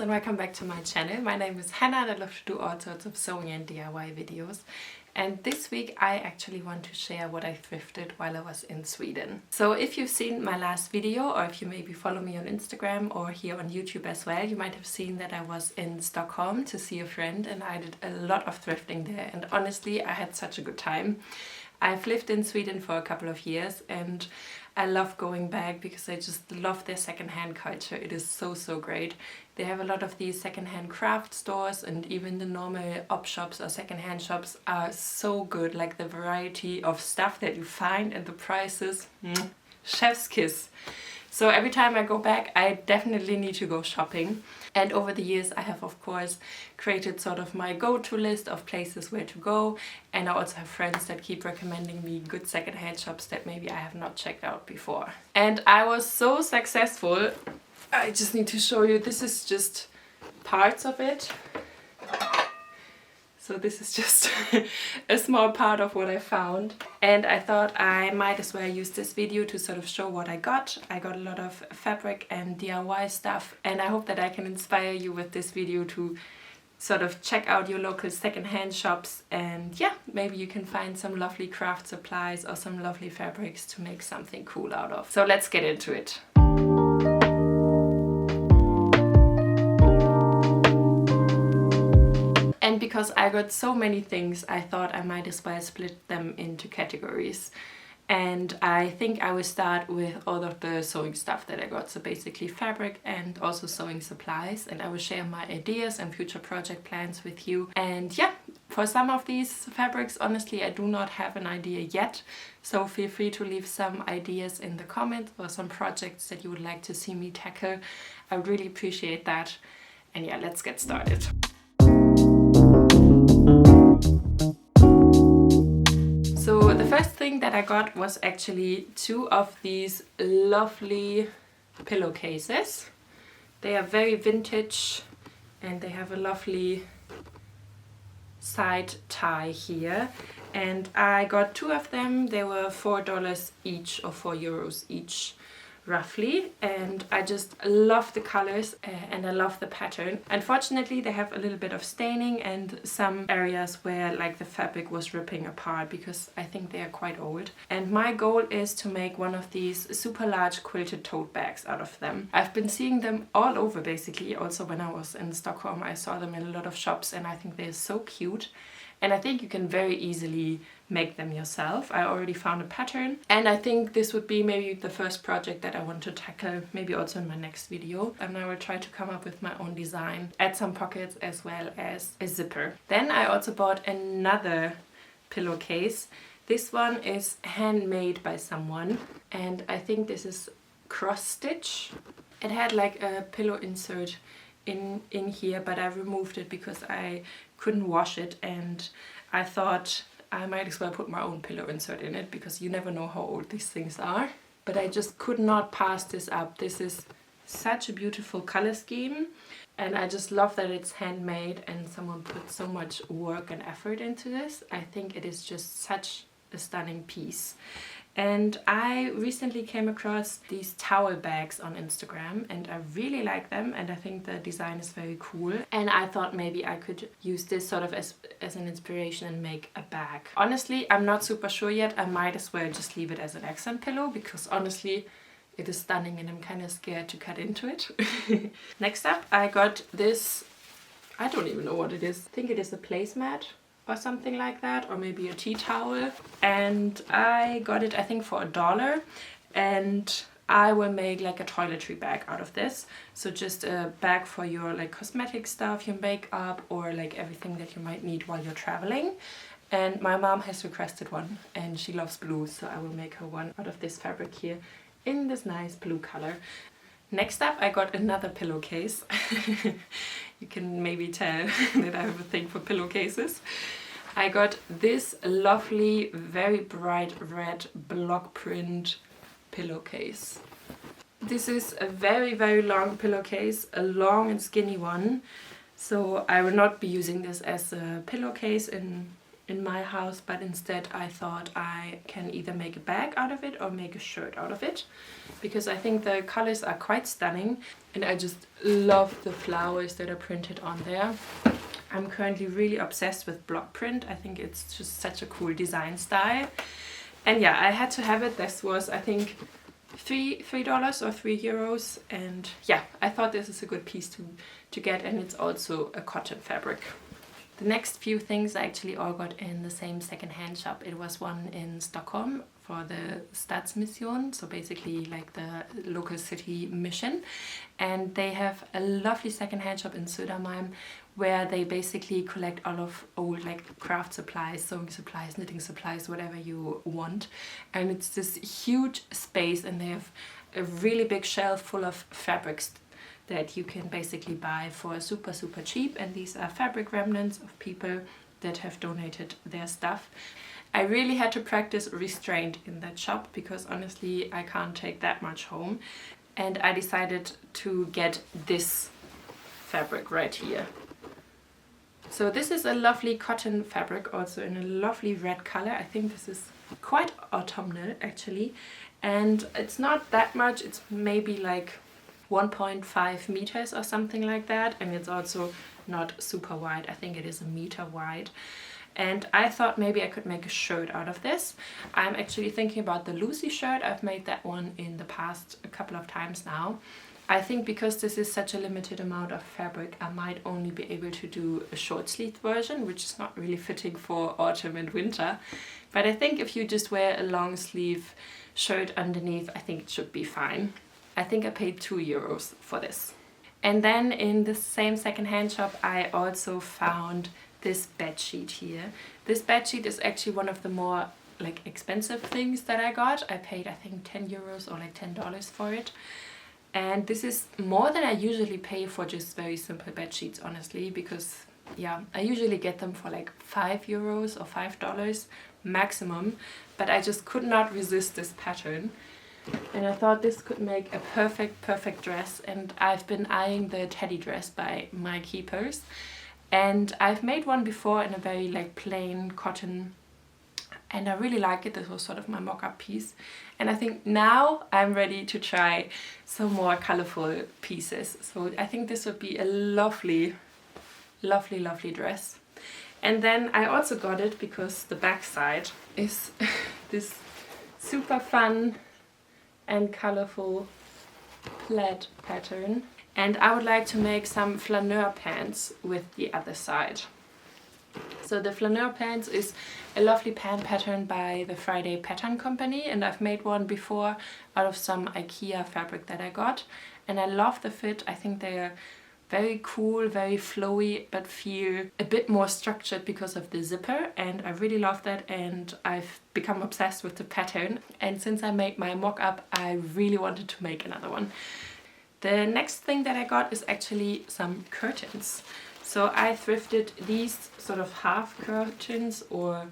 and welcome back to my channel. My name is Hannah and I love to do all sorts of sewing and DIY videos. And this week I actually want to share what I thrifted while I was in Sweden. So if you've seen my last video, or if you maybe follow me on Instagram or here on YouTube as well, you might have seen that I was in Stockholm to see a friend and I did a lot of thrifting there, and honestly I had such a good time. I've lived in Sweden for a couple of years and I love going back because I just love their secondhand culture. It is so great. They have a lot of these secondhand craft stores, and even the normal op shops or secondhand shops are so good. Like the variety of stuff that you find and the prices, chef's kiss. So every time I go back I definitely need to go shopping. And over the years I have of course created sort of my go-to list of places where to go, and I also have friends that keep recommending me good secondhand shops that maybe I have not checked out before. And I was so successful. I just need to show you, this is just parts of it. So this is just a small part of what I found, and I thought I might as well use this video to sort of show what I got. I got a lot of fabric and DIY stuff, and I hope that I can inspire you with this video to sort of check out your local secondhand shops, and yeah, maybe you can find some lovely craft supplies or some lovely fabrics to make something cool out of. So let's get into it. And because I got so many things, I thought I might as well split them into categories. And I think I will start with all of the sewing stuff that I got. So basically fabric and also sewing supplies. And I will share my ideas and future project plans with you. And yeah, for some of these fabrics, honestly, I do not have an idea yet. So feel free to leave some ideas in the comments or some projects that you would like to see me tackle. I would really appreciate that. And yeah, let's get started. So the first thing that I got was actually two of these lovely pillowcases. They are very vintage and they have a lovely side tie here. And I got two of them. They were $4 each, or €4 each roughly, and I just love the colors and I love the pattern. Unfortunately they have a little bit of staining and some areas where like the fabric was ripping apart because I think they are quite old. And my goal is to make one of these super large quilted tote bags out of them. I've been seeing them all over basically. Also when I was in Stockholm I saw them in a lot of shops and I think they're so cute. And I think you can very easily make them yourself. I already found a pattern, and I think this would be maybe the first project that I want to tackle, maybe also in my next video. And I will try to come up with my own design, add some pockets as well as a zipper. Then I also bought another pillowcase. This one is handmade by someone, and I think this is cross stitch. It had like a pillow insert in here, but I removed it because I couldn't wash it, and I thought I might as well put my own pillow insert in it because you never know how old these things are. But I just could not pass this up. This is such a beautiful color scheme, and I just love that it's handmade and someone put so much work and effort into this. I think it is just such a stunning piece. And I recently came across these towel bags on Instagram and I really like them, and I think the design is very cool. And I thought maybe I could use this sort of as an inspiration and make a bag. Honestly, I'm not super sure yet. I might as well just leave it as an accent pillow because honestly it is stunning and I'm kind of scared to cut into it. Next up I got this, I don't even know what it is. I think it is a placemat or something like that, or maybe a tea towel, and I got it I think for $1, and I will make like a toiletry bag out of this. So just a bag for your like cosmetic stuff, your makeup, or like everything that you might need while you're traveling. And my mom has requested one and she loves blue, so I will make her one out of this fabric here in this nice blue color. Next up I got another pillowcase. You can maybe tell that I have a thing for pillowcases. I got this lovely, very bright red block print pillowcase. This is a very long pillowcase, a long and skinny one. So I will not be using this as a pillowcase in in my house, but instead I thought I can either make a bag out of it or make a shirt out of it, because I think the colors are quite stunning and I just love the flowers that are printed on there. I'm currently really obsessed with block print. I think it's just such a cool design style. And yeah, I had to have it. This was, I think, $3 or €3. And yeah, I thought this is a good piece to get, and it's also a cotton fabric. The next few things I actually all got in the same secondhand shop. It was one in Stockholm for the Stadsmission, so basically like the local city mission. And they have a lovely secondhand shop in Södermalm where they basically collect all of old like craft supplies, sewing supplies, knitting supplies, whatever you want. And it's this huge space, and they have a really big shelf full of fabrics that you can basically buy for super cheap, and these are fabric remnants of people that have donated their stuff. I really had to practice restraint in that shop because honestly I can't take that much home, and I decided to get this fabric right here. So this is a lovely cotton fabric, also in a lovely red color. I think this is quite autumnal actually, and it's not that much, it's maybe like 1.5 meters or something like that, and it's also not super wide. I think it is 1 meter wide, and I thought maybe I could make a shirt out of this. I'm actually thinking about the Lucy shirt. I've made that one in the past a couple of times now. I think because this is such a limited amount of fabric, I might only be able to do a short sleeve version, which is not really fitting for autumn and winter. But I think if you just wear a long sleeve shirt underneath, I think it should be fine. I think I paid €2 for this. And then in the same secondhand shop I also found this bedsheet here. This bedsheet is actually one of the more like expensive things that I got. I paid I think €10 or like $10 for it. And this is more than I usually pay for just very simple bedsheets, honestly, because yeah, I usually get them for like €5 or $5 maximum, but I just could not resist this pattern. And I thought this could make a perfect dress, and I've been eyeing the teddy dress by My Keepers, and I've made one before in a very like plain cotton, and I really like it. This was sort of my mock-up piece, and I think now I'm ready to try some more colorful pieces. So I think this would be a lovely dress. And then I also got it because the back side is this super fun and colorful plaid pattern, and I would like to make some flaneur pants with the other side. So the flaneur pants is a lovely pant pattern by the Friday Pattern Company, and I've made one before out of some IKEA fabric that I got, and I love the fit. I think they're very cool, very flowy, but feel a bit more structured because of the zipper, and I really love that, and I've become obsessed with the pattern. And since I made my mock-up, I really wanted to make another one. The next thing that I got is actually some curtains. So I thrifted these sort of half curtains, or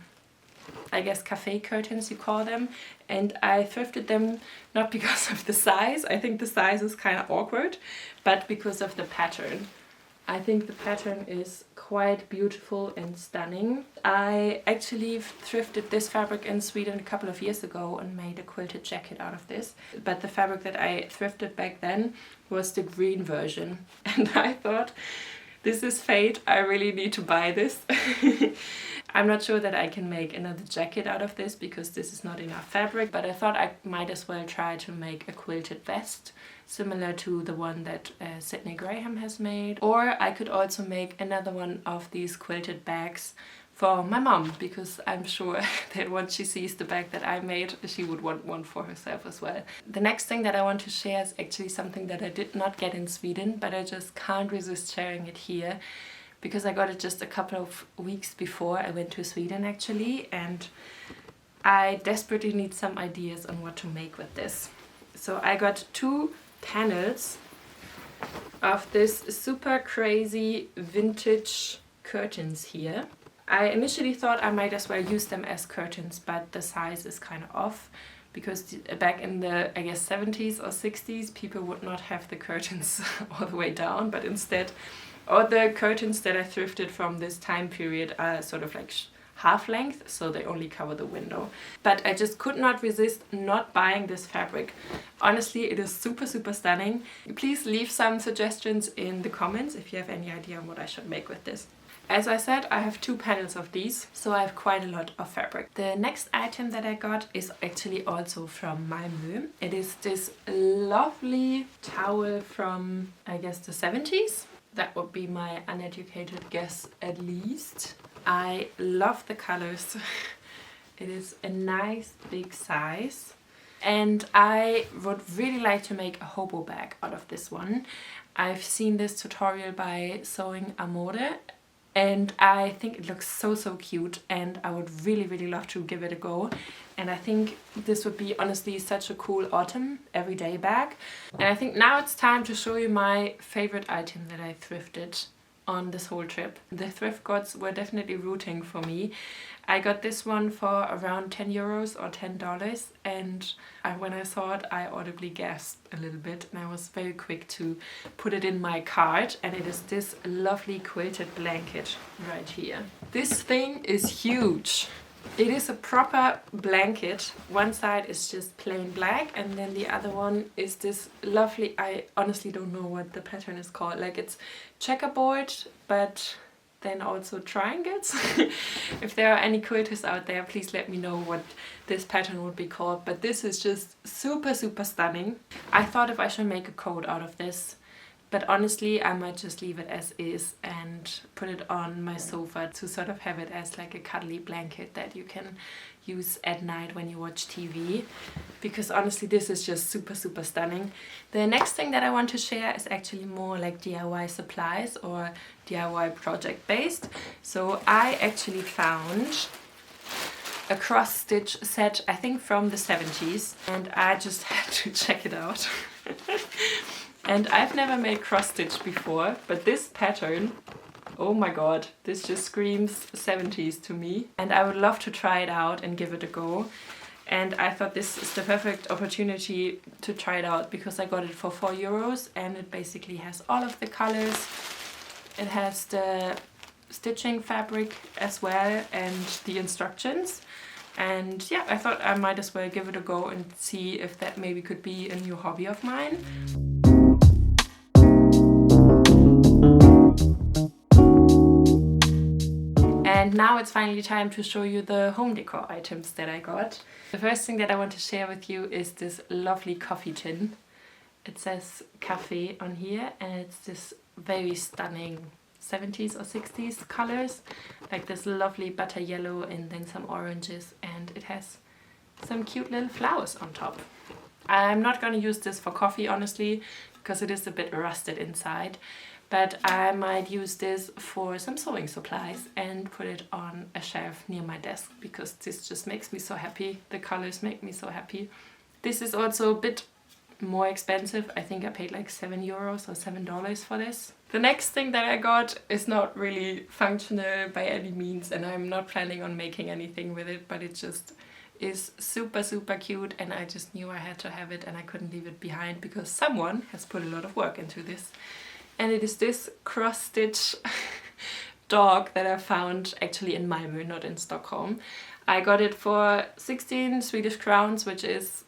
I guess cafe curtains you call them, and I thrifted them not because of the size. I think the size is kind of awkward, but because of the pattern. I think the pattern is quite beautiful and stunning. I actually thrifted this fabric in Sweden a couple of years ago and made a quilted jacket out of this, but the fabric that I thrifted back then was the green version, and I thought, this is fate, I really need to buy this. I'm not sure that I can make another jacket out of this because this is not enough fabric, but I thought I might as well try to make a quilted vest similar to the one that Sydney Graham has made. Or I could also make another one of these quilted bags for my mom, because I'm sure that once she sees the bag that I made, she would want one for herself as well. The next thing that I want to share is actually something that I did not get in Sweden, but I just can't resist sharing it here, because I got it just a couple of weeks before I went to Sweden actually, and I desperately need some ideas on what to make with this. So I got 2 panels of this super crazy vintage curtains here. I initially thought I might as well use them as curtains, but the size is kind of off, because back in the, I guess, 70s or 60s, people would not have the curtains all the way down, but instead all the curtains that I thrifted from this time period are sort of like half length, so they only cover the window. But I just could not resist not buying this fabric. Honestly, it is super, super stunning. Please leave some suggestions in the comments if you have any idea on what I should make with this. As I said, I have 2 panels of these, so I have quite a lot of fabric. The next item that I got is actually also from Malmö. It is this lovely towel from, I guess, the 70s. That would be my uneducated guess at least. I love the colors. It is a nice big size. And I would really like to make a hobo bag out of this one. I've seen this tutorial by Sewing Amore. And I think it looks so, so cute, and I would really, really love to give it a go. And I think this would be honestly such a cool autumn everyday bag. And I think now it's time to show you my favorite item that I thrifted on this whole trip. The thrift gods were definitely rooting for me. I got this one for around 10 euros or $10, and when I saw it I audibly gasped a little bit, and I was very quick to put it in my cart. And it is this lovely quilted blanket right here. This thing is huge. It is a proper blanket. One side is just plain black, and then the other one is this lovely, I honestly don't know what the pattern is called, like it's checkerboard but then also triangles. If there are any quilters out there, please let me know what this pattern would be called, but this is just super, super stunning. I thought if I should make a coat out of this, but honestly I might just leave it as is and put it on my sofa to sort of have it as like a cuddly blanket that you can use at night when you watch TV, because honestly this is just super, super stunning. The next thing that I want to share is actually more like DIY supplies or DIY project based. So I actually found a cross stitch set, I think from the 70s, and I just had to check it out. And I've never made cross stitch before, but this pattern, oh my god, this just screams 70s to me. And I would love to try it out and give it a go. And I thought this is the perfect opportunity to try it out, because I got it for 4 euros, and it basically has all of the colors. It has the stitching fabric as well and the instructions. And yeah, I thought I might as well give it a go and see if that maybe could be a new hobby of mine. And now it's finally time to show you the home decor items that I got. The first thing that I want to share with you is this lovely coffee tin. It says cafe on here, and it's this very stunning 70s or 60s colors, like this lovely butter yellow and then some oranges, and it has some cute little flowers on top. I'm not going to use this for coffee honestly, because it is a bit rusted inside, but I might use this for some sewing supplies and put it on a shelf near my desk, because this just makes me so happy. The colors make me so happy. This is also a bit more expensive. I think I paid like 7 euros or $7 for this. The next thing that I got is not really functional by any means, and I'm not planning on making anything with it, but it just is super, super cute, and I just knew I had to have it and I couldn't leave it behind, because someone has put a lot of work into this. And it is this cross-stitch dog that I found actually in Malmö, not in Stockholm. I got it for 16 Swedish crowns, which is,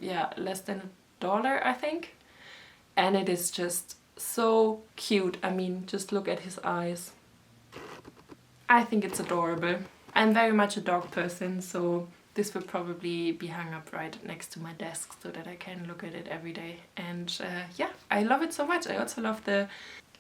yeah, less than $1, I think. And it is just so cute. I mean, just look at his eyes. I think it's adorable. I'm very much a dog person, so this will probably be hung up right next to my desk so that I can look at it every day. And yeah, I love it so much. I also love the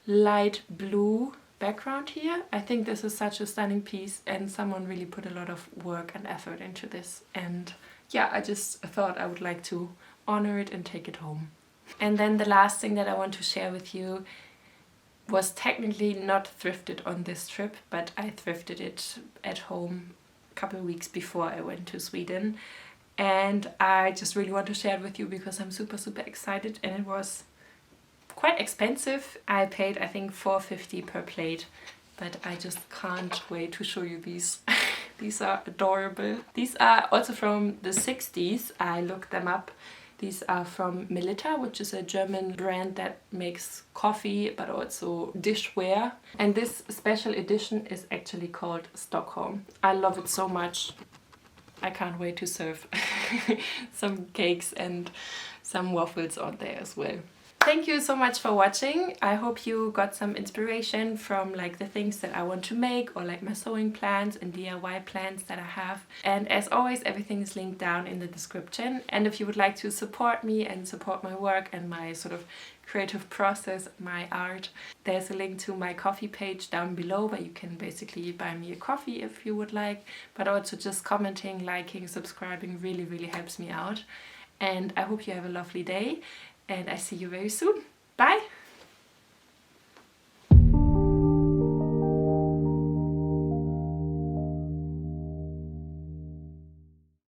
light blue background here. I think this is such a stunning piece, and someone really put a lot of work and effort into this. And yeah, I just thought I would like to honor it and take it home. And then the last thing that I want to share with you was technically not thrifted on this trip, but I thrifted it at home a couple of weeks before I went to Sweden. And I just really want to share it with you because I'm super, super excited, and it was quite expensive. I paid, I think, $4.50 per plate, but I just can't wait to show you these. These are adorable. These are also from the 60s. I looked them up, These are from Melitta, which is a German brand that makes coffee but also dishware. And this special edition is actually called Stockholm. I love it so much. I can't wait to serve some cakes and some waffles on there as well. Thank you so much for watching. I hope you got some inspiration from like the things that I want to make, or like my sewing plans and DIY plans that I have. And as always, everything is linked down in the description. And if you would like to support me and support my work and my sort of creative process, my art, there's a link to my Ko-fi page down below where you can basically buy me a coffee if you would like. But also just commenting, liking, subscribing really helps me out. And I hope you have a lovely day. And I see you very soon. Bye!